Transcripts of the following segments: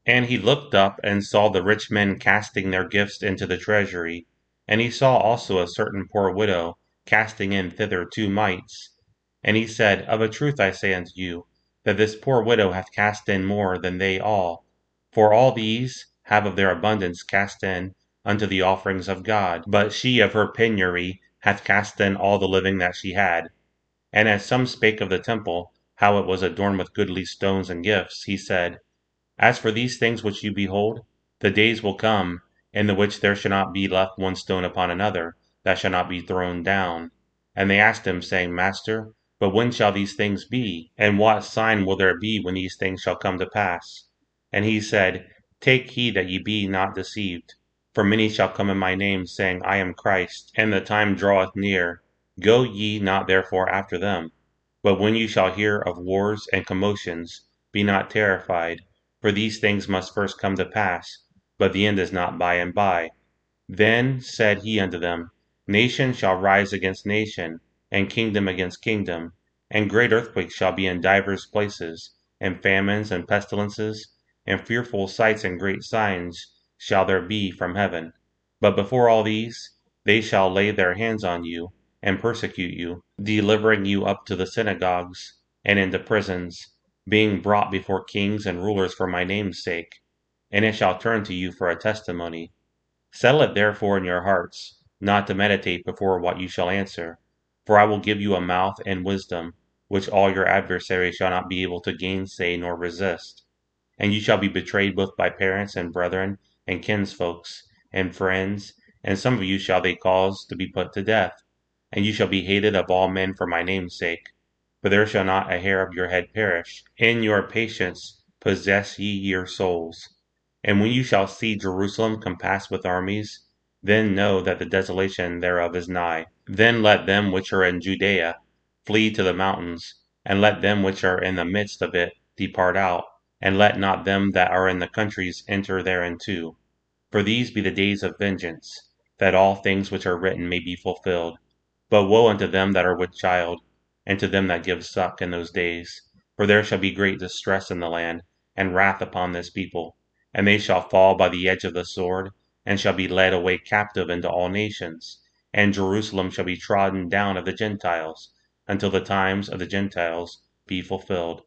And he looked up and saw the rich men casting their gifts into the treasury. And he saw also a certain poor widow casting in thither 2 mites. And he said, Of a truth I say unto you, that this poor widow hath cast in more than they all. For all these have of their abundance cast in unto the offerings of God. But she of her penury hath cast in all the living that she had. And as some spake of the temple, how it was adorned with goodly stones and gifts, he said, As for these things which you behold, the days will come, in the which there shall not be left one stone upon another, that shall not be thrown down. And they asked him, saying, Master, but when shall these things be? And what sign will there be when these things shall come to pass? And he said, Take heed that ye be not deceived. For many shall come in my name, saying, I am Christ, and the time draweth near. Go ye not therefore after them. But when you shall hear of wars and commotions, be not terrified. For these things must first come to pass, but the end is not by and by. Then said he unto them, Nation shall rise against nation, and kingdom against kingdom, and great earthquakes shall be in divers places, and famines and pestilences, and fearful sights and great signs shall there be from heaven. But before all these, they shall lay their hands on you, and persecute you, delivering you up to the synagogues, and into prisons, being brought before kings and rulers for my name's sake. And it shall turn to you for a testimony. Settle it therefore in your hearts, not to meditate before what you shall answer. For I will give you a mouth and wisdom, which all your adversaries shall not be able to gainsay nor resist. And you shall be betrayed both by parents and brethren, and kinsfolks, and friends, and some of you shall they cause to be put to death. And you shall be hated of all men for my name's sake. But there shall not a hair of your head perish. In your patience possess ye your souls. And when you shall see Jerusalem compassed with armies, then know that the desolation thereof is nigh. Then let them which are in Judea flee to the mountains, and let them which are in the midst of it depart out, and let not them that are in the countries enter thereinto. For these be the days of vengeance, that all things which are written may be fulfilled. But woe unto them that are with child, and to them that give suck in those days. For there shall be great distress in the land, and wrath upon this people. And they shall fall by the edge of the sword, and shall be led away captive into all nations. And Jerusalem shall be trodden down of the Gentiles, until the times of the Gentiles be fulfilled.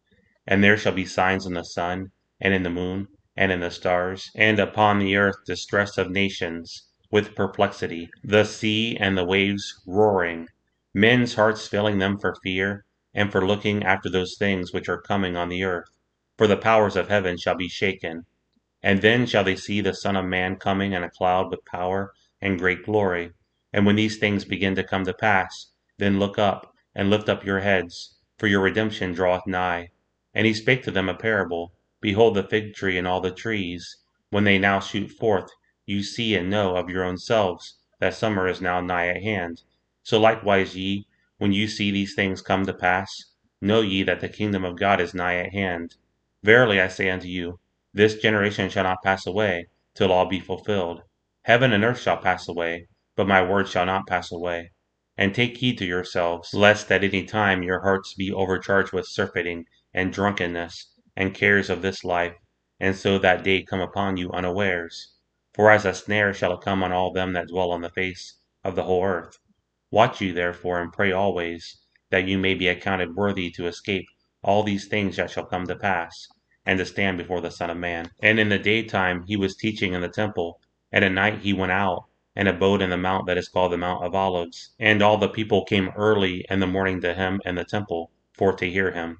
And there shall be signs in the sun, and in the moon, and in the stars, and upon the earth distress of nations, with perplexity, the sea and the waves roaring, men's hearts failing them for fear, and for looking after those things which are coming on the earth. For the powers of heaven shall be shaken. And then shall they see the Son of Man coming in a cloud with power and great glory. And when these things begin to come to pass, then look up, and lift up your heads, for your redemption draweth nigh. And he spake to them a parable. Behold the fig tree and all the trees. When they now shoot forth, you see and know of your own selves that summer is now nigh at hand. So likewise ye, when you see these things come to pass, know ye that the kingdom of God is nigh at hand. Verily I say unto you, this generation shall not pass away, till all be fulfilled. Heaven and earth shall pass away, but my word shall not pass away. And take heed to yourselves, lest at any time your hearts be overcharged with surfeiting, and drunkenness, and cares of this life, and so that day come upon you unawares. For as a snare shall it come on all them that dwell on the face of the whole earth. Watch you therefore, and pray always, that you may be accounted worthy to escape all these things that shall come to pass, and to stand before the Son of Man. And in the daytime he was teaching in the temple, and at night he went out, and abode in the mount that is called the Mount of Olives. And all the people came early in the morning to him in the temple, for to hear him.